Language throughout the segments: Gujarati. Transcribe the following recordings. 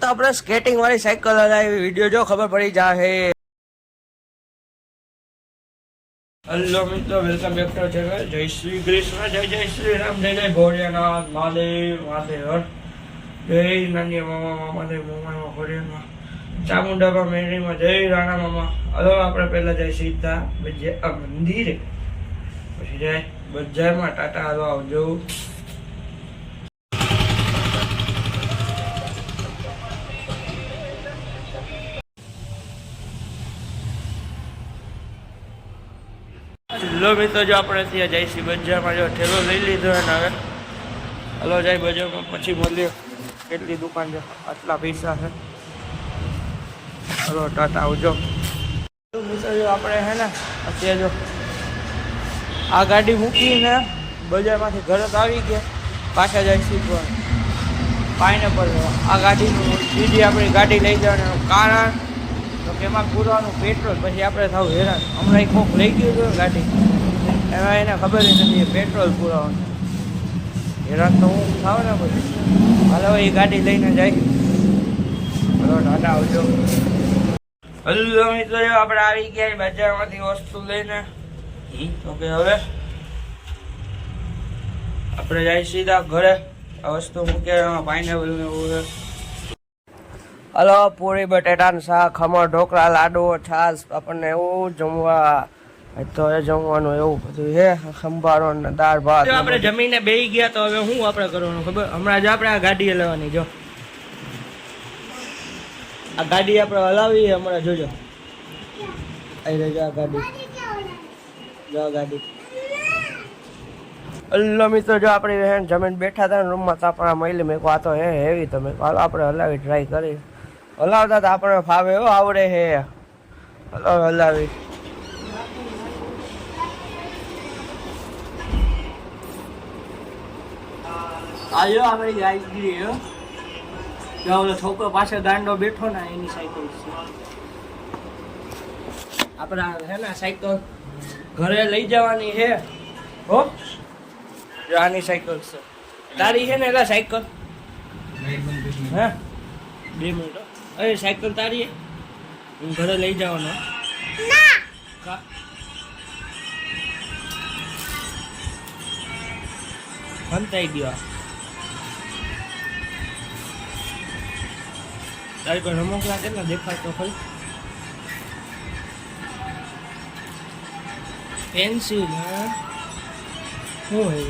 આપણે સ્કેટિંગ વાળી સાયકલ હલાવી વિડીયો જો ખબર પડી જાહે। હેલો મિત્રો, વેલકમ બેક ટુ ચેનલ। જય શ્રી કૃષ્ણ, જય જય શ્રી રામ, જય જય ભોળિયાનાથ, મહાદેવ મહાદેવ, જય નાની મામા મહાદેવ મોમામાં ભોળિયાનાથ, ચામુંડામાં મેળીમાં જય રાણા મામા। હલો, આપણે પહેલા જઈ સીધા બજાર મંદિરે, પછી જાય બજારમાં। ટાટા, હાલો આવજો। લો મિત્રો, જો આપણે ત્યાં જઈશું બજારમાં, જો ઠેલો લઈ લીધો અને હવે હલો જાય બજારમાં, પછી મળીએ કેટલી દુકાન છે, આટલા પૈસા છે। હલો ટાટા, આવજો। મિત્રો જો આપણે હે ને અત્યારે જો આ ગાડી મૂકીને બજારમાંથી ઘરે તો આવી ગયા, પાછા જઈશું પાઇનેપલ। આ ગાડીનું બીજી આપણી ગાડી લઈ જવાનું કારણ તો કે એમાં પૂરવાનું પેટ્રોલ, પછી આપણે થાવ હેરાન। હમણાં એક કોક લઈ ગયું હતું ગાડી, એમાં એને ખબર નથી પેટ્રોલ પૂરવાનું, હેરાન તો હું થાવ ને પછી। હાલો એ ગાડી લઈને જાય। હલો ટાટા, આવજો। હલો મિત્રો, આપણે આવી ગયા બજારમાંથી વસ્તુ લઈને, તો કે હવે આપણે જાય સીધા ઘરે। આ વસ્તુ મૂકે પાઇનેપલ ને એવું। હલો, પૂરી બટેટાનું શાક, ખમણ ઢોકળા લાડુ છાશ, આપણને એવું જમવા તો એ જમવાનું એવું બધું છે, સંભારો ને દાળ ભાત। આપણે જમીને બેસી ગયા, તો હવે શું આપણે કરવાનું ખબર? હમણાં જ આપણે આ ગાડી હલાવવાની, જો આ ગાડી આપણે હલાવી હમણાં, જોજો આવી રહી આ ગાડી, જો ગાડી। હલો મિત્રો, જો આપણે જમીન બેઠા હતા ને રૂમમાં, તો આપણા મહિલા મેં કહો આ તો હે હેવી, તો મેં હાલો આપણે હલાવી ટ્રાય કરી। હલાવતા તો આપણને ફાવે એવો આવડે હે। હલો હલાવી, આજો આપણે ગાડી જો ઓલો છોકરો પાસે ગાંડો બેઠો ને એની સાયકલ છે। આપણા હે ને સાયકલ ઘરે લઈ જવાની છે હો, જો આની સાયકલ છે તારી છે ને? એલા સાયકલ હે 2 મિનિટ, અરે સાયકલ તારી હું ઘરે લઈ જવાનો ના, હંતાઈ ગયો તારી પર રમકડા કેટલા દેખાય તો ખરી? પેન્સિલ, હા શું હે?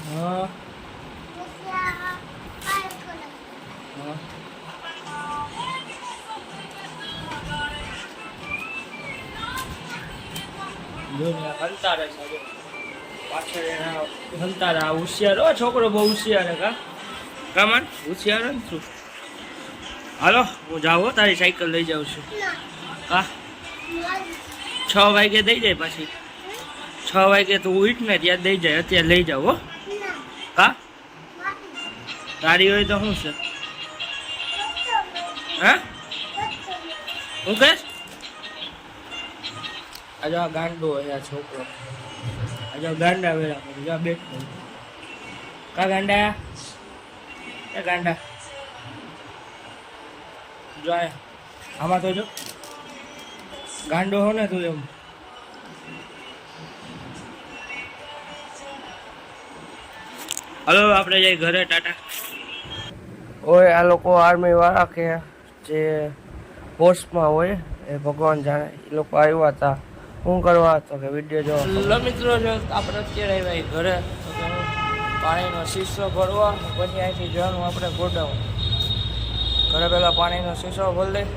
હા હલતા રહે છે પાછળ એના, હલતા રહે। હોશિયાર હો છોકરો, બહુ હોશિયાર હે કામન હોશિયાર ને શું? હાલો હું જાઉં, તારી સાયકલ લઈ જાઉં છું। હા 6 વાગે દઈ જાય, પાછી 6 વાગે તું ઉઠ ને ત્યાં દઈ જાય, અત્યારે લઈ જાવ હો। હા તારી હોય તો શું છે? હા હું કહેશ? આજે આ ગાંડો હોય આ છોકરો, આજે ગાંડા વેળા કરી જા બેઠો કા ગાંડા, એ ગાંડા જો આમાં તો જો ગાંડો હો ને તું એમ। હલો આપણે જઈ ઘરે, ટાટા। ઓય આ લોકો આર્મી વાળા કે જે પોસ્ટમાં હોય એ ભગવાન જાણે, એ લોકો આવ્યા હતા શું કરવા, તો કે વિડીયો જો। હેલો મિત્રો, જો આપણે અત્યારે આવ્યા ઘરે, પાણીનો શીશો ભરવા, પછી અહીંથી જવાનું આપણે ગોડાઉન। ઘરે પહેલાં પાણીનો શીશો ભરી લઈ,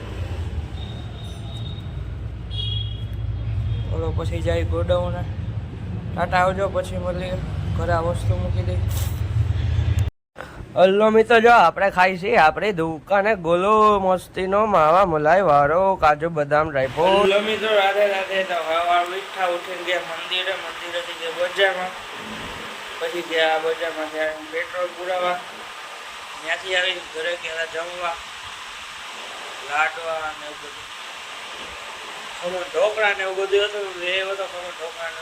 બોલો પછી જાય ગોડાઉન। ટાટા, આવજો, પછી મળીએ ઘરે, આ વસ્તુ મૂકી દઈ। હલો મિત્રો, જો આપણે ખાઈ છીએ આપણી દુકાને ગોલો મસ્તીનો માવા મલાઈ વાળો, કાજુ બદામ ડ્રાયફ્રૂટ। હલો મિત્રો, રાધે રાધે। તો હવાર મીઠા ઉઠીને ગયા મંદિરે, મંદિરેથી ગયા બજારમાં, પછી ગયા બજારમાં ત્યાં પેટ્રોલ પુરાવા, ત્યાંથી આવી ઘરે ગયા જમવા, લાડવા ને એવું બધું, ખમણ ઢોકળા ને એવું બધું હતું, એ બધો ખમણ ઢોકળા ને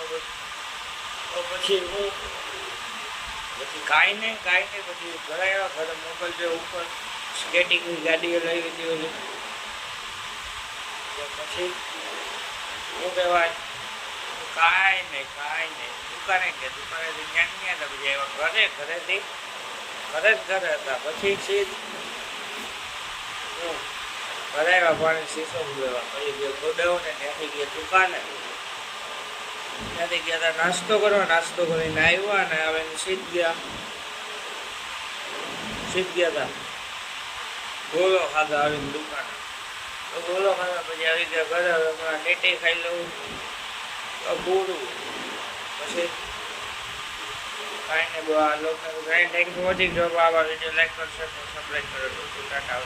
તો પછી હું પછી કાંઈ નહીં પછી ઘરે આવ્યા ઘરે મોબાઈલ જે ઉપર સ્કેટિંગની ગાડીઓ લઈ લીધી ઓલી પછી શું કહેવાય કાંઈ નહીં દુકાનેથી જ્ઞાન હતા પછી આવ્યા ઘરેથી ઘરે જ ઘરે હતા પછી સીધ હું ઘરે આવ્યા પાણી શીશો લેવા પછી ગયો ગોડાઉન ને ત્યાંથી ગયા દુકાને ત્યાંથી ગયા હતા નાસ્તો કરીને આવ્યા ને હવે સીધ ગયા હતા ગોળો ખાધા આવીને દુકાને તો ગોળો ખાધા પછી આવી ગયા ઘરે હમણાં ટેટી ખાઈ લઉં તો પૂરું પછી કાંઈ ને બહુ આ લોકોને થેન્ક ફોર વોચિંગ. જો આ વિડીયો લાઈક કરશો તો સબસ્ક્રાઈબ કરો. ટાટા.